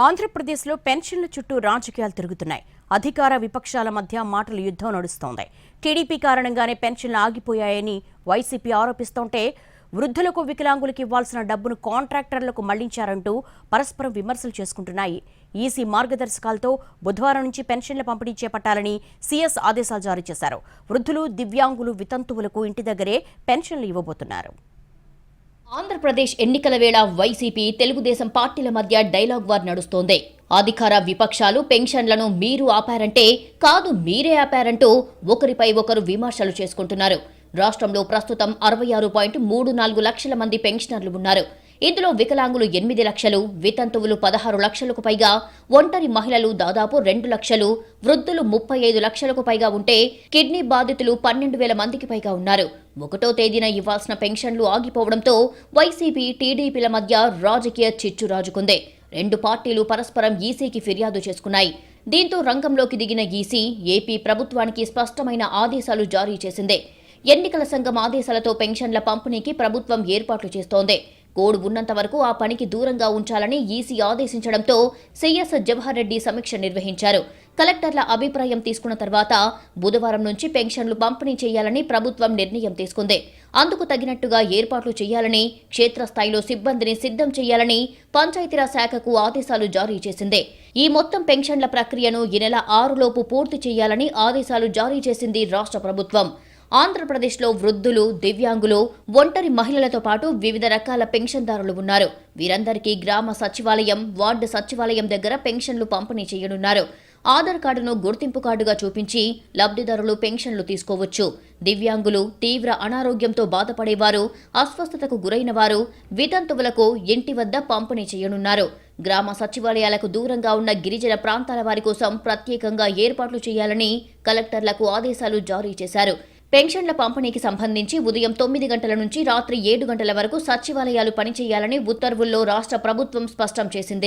ఆంధ్రప్రదేశ్లో పెన్షన్ల చుట్టూ రాజకీయాలు తిరుగుతున్నాయి. అధికార విపక్షాల మధ్య మాటల యుద్ధం నడుస్తోంది. టీడీపీ కారణంగానే పెన్షన్లు ఆగిపోయాయని వైసీపీ ఆరోపిస్తోంటే, వృద్ధులకు వికలాంగులకు ఇవ్వాల్సిన డబ్బును కాంట్రాక్టర్లకు మళ్లించారంటూ పరస్పరం విమర్శలు చేసుకుంటున్నాయి. ఈసీ మార్గదర్శకాలతో బుధవారం నుంచి పెన్షన్ల పంపిణీ చేపట్టాలని సీఎస్ ఆదేశాలు జారీ చేశారు. వృద్ధులు, దివ్యాంగులు, వితంతువులకు ఇంటి దగ్గరే పెన్షన్లు ఇవ్వబోతున్నారు. ఆంధ్రప్రదేశ్ ఎన్నికల వేళ వైసీపీ, తెలుగుదేశం పార్టీల మధ్య డైలాగ్ వార్ నడుస్తోంది. అధికార విపక్షాలు పెన్షన్లను మీరు ఆపారంటే కాదు మీరే ఆపారంటూ ఒకరిపై ఒకరు విమర్శలు చేసుకుంటున్నారు. రాష్ట్రంలో ప్రస్తుతం 66.34 లక్షల మంది పెన్షనర్లు ఉన్నారు. ఇందులో వికలాంగులు 8 లక్షలు, వితంతువులు 16 లక్షలకు పైగా, ఒంటరి మహిళలు దాదాపు 2 లక్షలు, వృద్ధులు 35 లక్షలకు పైగా ఉంటే కిడ్నీ బాధితులు 12,000 మందికి పైగా ఉన్నారు. 1వ తేదీన ఇవ్వాల్సిన పెన్షన్లు ఆగిపోవడంతో వైసీపీ, టీడీపీల మధ్య రాజకీయ చిచ్చు రాజుకుంది. 2 పార్టీలు పరస్పరం ఈసీకి ఫిర్యాదు చేసుకున్నాయి. దీంతో రంగంలోకి దిగిన ఈసీ ఏపీ ప్రభుత్వానికి స్పష్టమైన ఆదేశాలు జారీ చేసింది. ఎన్నికల సంఘం ఆదేశాలతో పెన్షన్ల పంపిణీకి ప్రభుత్వం ఏర్పాట్లు చేస్తోంది. కోడ్ ఉన్నంత వరకు ఆ పనికి దూరంగా ఉంచాలని ఈసీ ఆదేశించడంతో సీఎస్ జవహర్ రెడ్డి సమీక్ష నిర్వహించారు. కలెక్టర్ల అభిప్రాయం తీసుకున్న తర్వాత బుధవారం నుంచి పెన్షన్లు పంపిణీ చేయాలని ప్రభుత్వం నిర్ణయం తీసుకుంది. అందుకు తగినట్టుగా ఏర్పాట్లు చేయాలని, క్షేత్రస్థాయిలో సిబ్బందిని సిద్ధం చేయాలని పంచాయతీరాజ్ శాఖకు ఆదేశాలు జారీ చేసింది. ఈ మొత్తం పెన్షన్ల ప్రక్రియను ఈ నెల 6 లోపు పూర్తి చేయాలని ఆదేశాలు జారీ చేసింది రాష్ట్ర ప్రభుత్వం. ఆంధ్రప్రదేశ్లో వృద్ధులు, దివ్యాంగులు, ఒంటరి మహిళలతో పాటు వివిధ రకాల పెన్షన్దారులు ఉన్నారు. వీరందరికీ గ్రామ సచివాలయం, వార్డు సచివాలయం దగ్గర పెన్షన్లు పంపిణీ చేయనున్నారు. ఆధార్ కార్డును గుర్తింపు కార్డుగా చూపించి లబ్ధిదారులు పెన్షన్లు తీసుకోవచ్చు. దివ్యాంగులు, తీవ్ర అనారోగ్యంతో బాధపడేవారు, అస్వస్థతకు గురైన వారు, వితంతువులకు ఇంటి వద్ద పంపిణీ చేయనున్నారు. గ్రామ సచివాలయాలకు దూరంగా ఉన్న గిరిజన ప్రాంతాల వారి కోసం ప్రత్యేకంగా ఏర్పాట్లు చేయాలని కలెక్టర్లకు ఆదేశాలు జారీ చేశారు. పెన్షన్ల పంపిణీకి సంబంధించి ఉదయం 9 గంటల నుంచి రాత్రి 7 గంటల వరకు సచివాలయాలు పనిచేయాలని ఉత్తర్వుల్లో రాష్ట్ర ప్రభుత్వం స్పష్టం చేసింది.